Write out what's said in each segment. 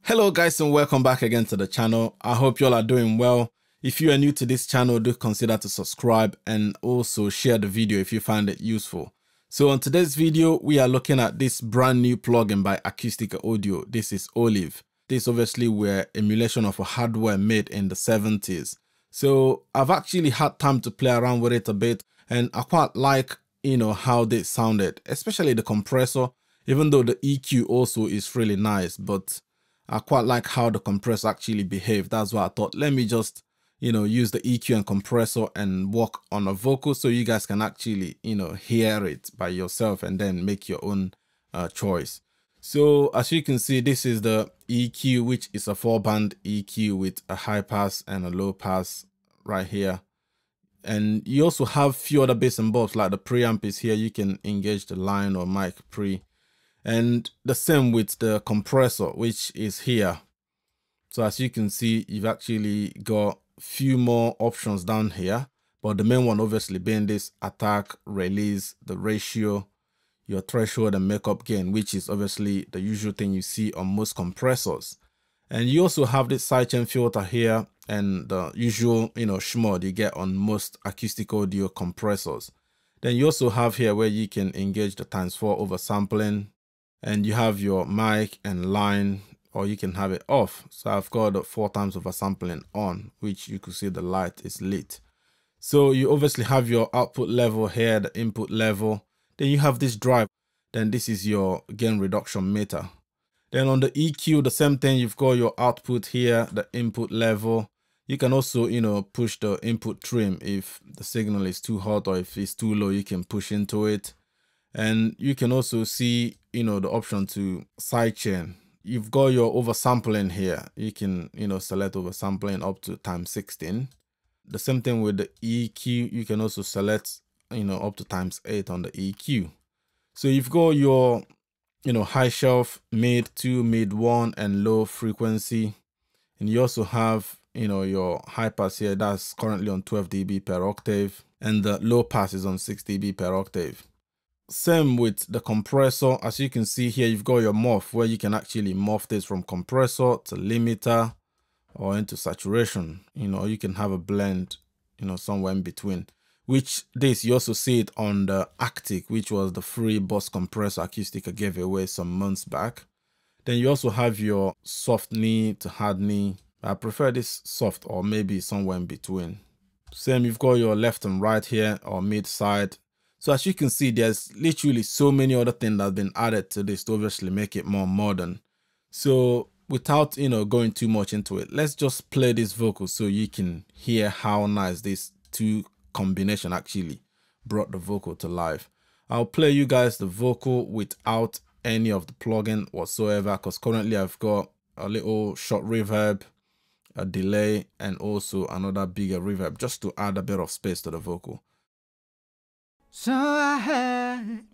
Hello guys and welcome back again to the channel. I hope you all are doing well. If you are new to this channel, do consider to subscribe and also share the video if you find it useful. So on today's video, we are looking at this brand new plugin by Acustica Audio. This is Olive. This obviously were emulation of a hardware made in the 70s. So I've actually had time to play around with it a bit and I quite like, how they sounded, especially the compressor, even though the EQ also is really nice, but I quite like how the compressor actually behaved. That's why I thought, let me just, use the EQ and compressor and work on a vocal so you guys can actually, hear it by yourself and then make your own choice. So as you can see, this is the EQ, which is a 4-band EQ with a high pass and a low pass right here. And you also have few other bits and bobs like the preamp is here. You can engage the line or mic pre. And the same with the compressor, which is here. So as you can see, you've actually got few more options down here, but the main one obviously being this attack, release, the ratio, your threshold and makeup gain, which is obviously the usual thing you see on most compressors. And you also have this sidechain filter here and the usual, schmod you get on most acoustic audio compressors. Then you also have here where you can engage the ×4 oversampling. And you have your mic and line, or you can have it off. So I've got the 4 times oversampling on, which you could see the light is lit. So you obviously have your output level here, the input level. Then you have this drive. Then this is your gain reduction meter. Then on the EQ, the same thing. You've got your output here, the input level. You can also, push the input trim if the signal is too hot or if it's too low, you can push into it. And you can also see, the option to sidechain. You've got your oversampling here. You can, select oversampling up to ×16. The same thing with the EQ. You can also select, up to ×8 on the EQ. So you've got your, high shelf, mid 2, mid 1, and low frequency. And you also have, your high pass here. That's currently on 12 dB per octave. And the low pass is on 6 dB per octave. Same with the compressor. As you can see here, you've got your morph where you can actually morph this from compressor to limiter or into saturation, or you can have a blend, somewhere in between, which this you also see it on the Arctic, which was the free bus compressor Acustica gave away some months back. Then you also have your soft knee to hard knee. I prefer this soft or maybe somewhere in between. Same, you've got your left and right here or mid side. So as you can see, there's literally so many other things that have been added to this to obviously make it more modern. So without, going too much into it, let's just play this vocal so you can hear how nice this two combination actually brought the vocal to life. I'll play you guys the vocal without any of the plugin whatsoever, because currently I've got a little short reverb, a delay, and also another bigger reverb just to add a bit of space to the vocal. So I heard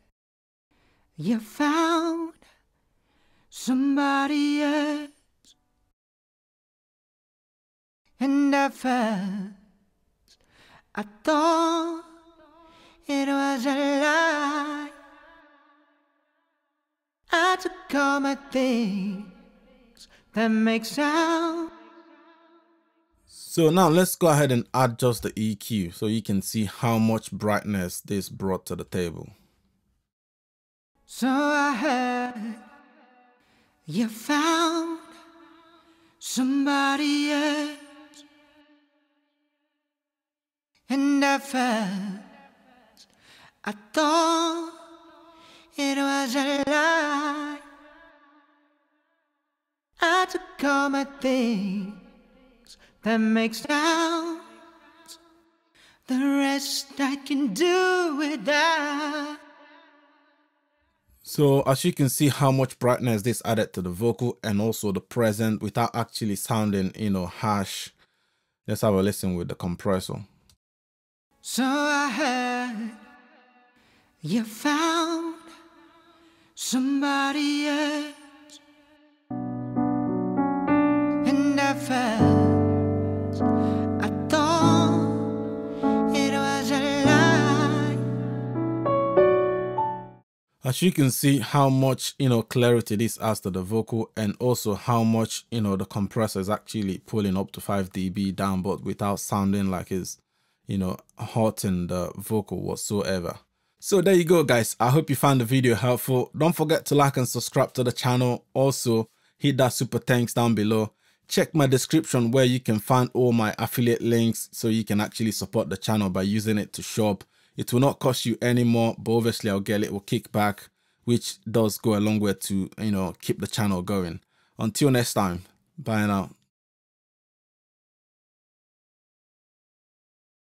you found somebody else, and at first I thought it was a lie. I took all my things that make sound. So now let's go ahead and adjust the EQ so you can see how much brightness this brought to the table. So I heard you found somebody else, and at first I thought it was a lie. I took all my things that makes sounds, the rest I can do without. So as you can see how much brightness this added to the vocal and also the present without actually sounding, harsh. Let's have a listen with the compressor. So I heard you found somebody else, and I felt As you can see how much, clarity this adds to the vocal, and also how much, the compressor is actually pulling up to 5 dB down, but without sounding like it's, hurting the vocal whatsoever. So there you go, guys. I hope you found the video helpful. Don't forget to like and subscribe to the channel. Also, hit that super thanks down below. Check my description where you can find all my affiliate links so you can actually support the channel by using it to shop. It will not cost you any more, but obviously I'll get a little kickback, which does go a long way to, keep the channel going. Until next time, bye now.